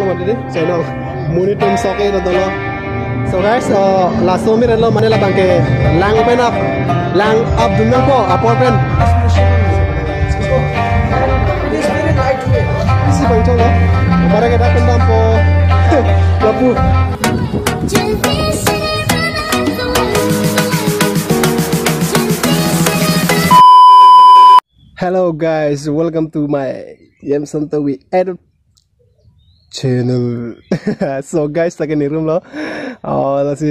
mandi channel monitum soke ro dolo. So guys, last time lo mana lah bangke lang pen up dunang po upper pen. Isi bangcong lo, para kita pendam po lapu. Hello guys, welcome to my Yam Santowi edit channel. So guys, lagi ni room lo.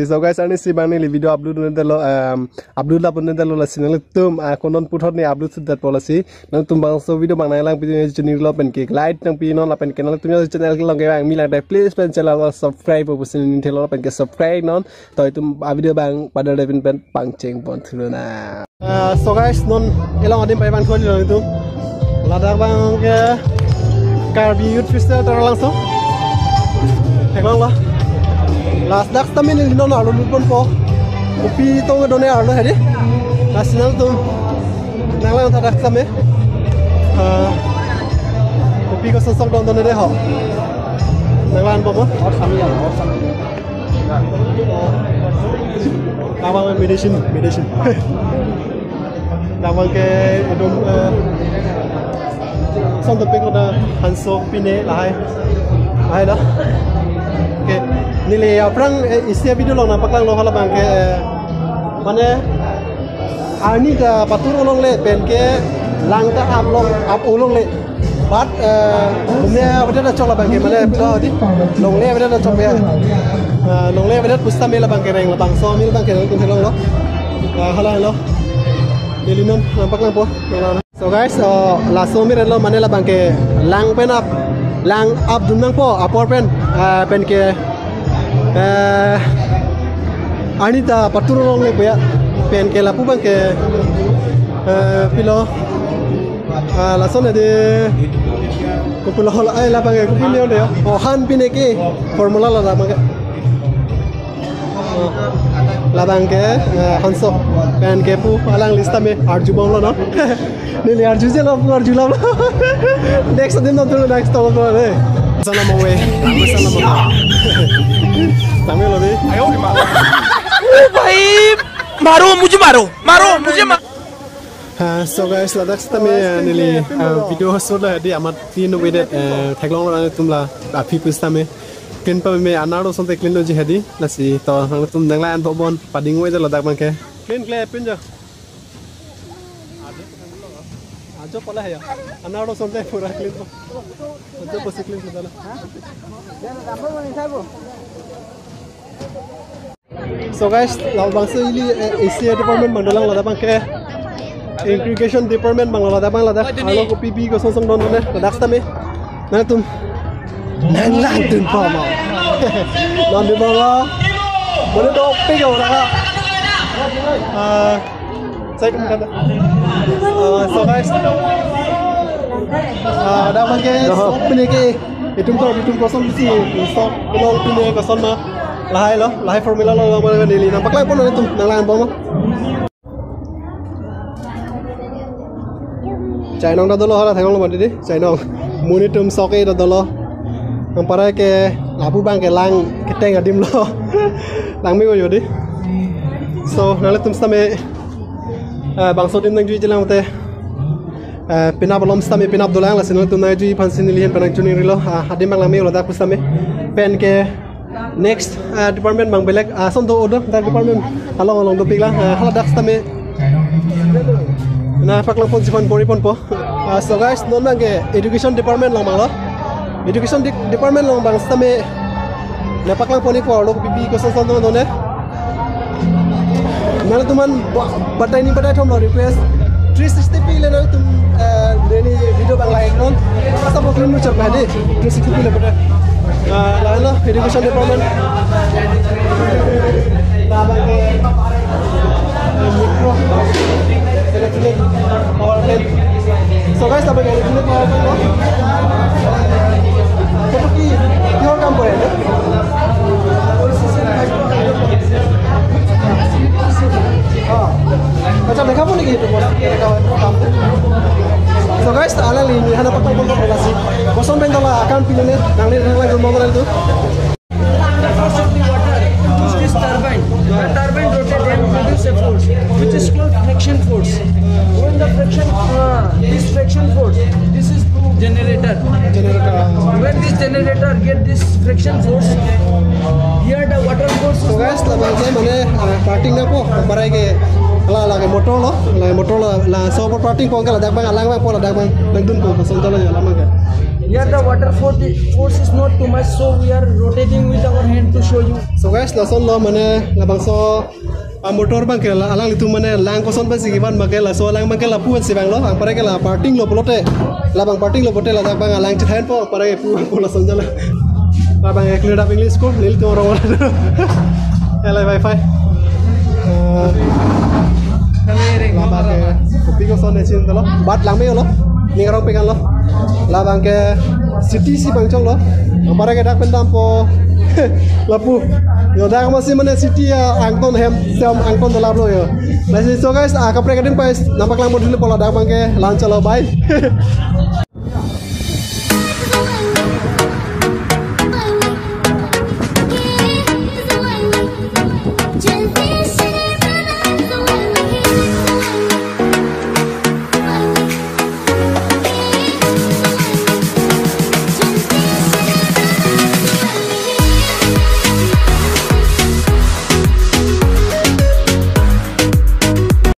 So guys, ani si bang ni video upload nende lo upload la nende lo la channel tum konon puthot ni upload sudah policy. Nang tum bang so video bang nailang video channel lo pen ke like nang pi non la pen channel tum channel lo ke bang mila dai please pen channel lo subscribe option ni thelo pen ke subscribe non to tum video bang pada dai pen pangcheng pon thuluna. So guys, non elang adim pai bang tholi lo itu. Ladak bang ke Karbi Youth Festival terlangsung. Teklong lah. Last dak tamin ni non alu lupon po. Kopi to ngedone alu hadi. Nasional tu. Nanglang tak dak tamin. Kopi ko sosok don done deh ho. Nanglang po mo. Or sami ya. Nawang medicine. Nawang ke adom xong tập có da hanso pine lai dah okay nilai aprang isi video long nampak lang lo hala bang ke mana ani da patur long le pen ke lang ta up ulong le but bumnya beda da chok la bang ke mana pro di long le beda da chok ya long le beda pusta me la bang ke reng la bang so mi la bang ke tung long lo hala lo Dilinom nampak lang po. So guys, last time lo mana lah bangke lang up dunang po upper pen pen ke anita paturong le ya pen ke lapu bangke pilo last time de kupulo ay la bangke kupilio le han pineke formula la bangke labang ke hanso pen ke pu alang lista me arju bang lo no nili arju je lo next din no tu next to lo de sana mo we tame lo de ayo ni ma bhai maro mujhe maro so guys ladak tame nili video so la di amat tin we de thaglong lo tumla afi pustame Ken pa me anaro sonte clean lo jihadi nasi to tum nanglan pobon pading we lo dak bangke clean pin jo ajo pala ya anaro sonte pura clean po ajo posi clean sedala so guys law bangse ili ACA department mandalang lo dak bangke irrigation department bang lo dak bang lo dak alo ko PB ko song don ne dak tame na tum nang lantun pa mo non di bawah boleh doping ya orang saya kemudian so guys dah pakai stop ni ke itu kosong di sini stop kalau punya kosong mah lahai formula lo mana ni nampak lah pun itu nang lan bawah China dah dulu hala tengok lo mandi di China monitum soke dah dulu ang para ke lapu bang ke lang kita ngadim lo lang mi ko yodi so nale tum stame bang so dim nang jui jelang te pinap lom stame pinap dolang la sino tum na jui pansin lihen panang juni rilo hadim bang lang mi lo dak stame pen ke next department bang belek som to order dak department along do pigla hala dak stame na pak lang pon sifon pon po so guys non bang ke education department lang bang lo Education department long bang stame napak lang poni ko lo bibi ko sa sondo ne nala tuman batay thom lo request 360 p le na tum deni video bang like non asa bo film chak na de 360 p le bata la lo education department la bang ke micro electronic power plant so guys ta bang electronic power plant seperti dior kampo ya macam mereka pun lagi itu bos so guys ala ini hana patang pun relasi kosong pentola akan pilihnya nang ni nang lagi mau itu. Force of the water use this turbine. The turbine rotates and produces a force, which is called friction force. When the this friction force, this is generator. When this generator get this friction force, here the water force. So guys, labang saya mana parting na po, paray ke lagi motor lo, la so parting po kala dagbang alang bang po la dagbang nagdun po pasong talo ya lamang ka. Here the water force is not too much, so we are rotating with our hand to show you. So guys, lason lo mana labang so motor bang ke alang itu mana lang koson bang sigiban magela so alang bang ke la puan si bang lo, ang paray ke la parting lo pelote, labang parting lo pelote la dagbang alang citahan po paray puan po la son talo. Labang clear up English ko, nil tu orang orang. Hello wifi. Labang kopi ko son esin talo, bat lang me lo, ni orang pegang lo. Labang ke city si bangcong lo, amara ke dak pendam po lapu. Yo dak masih mana city ya angkon hem sem angkon dolab lo yo. Masih so guys, kapre kadin pais nampak lang mo dulu pola dak bang ke lancar lo bye.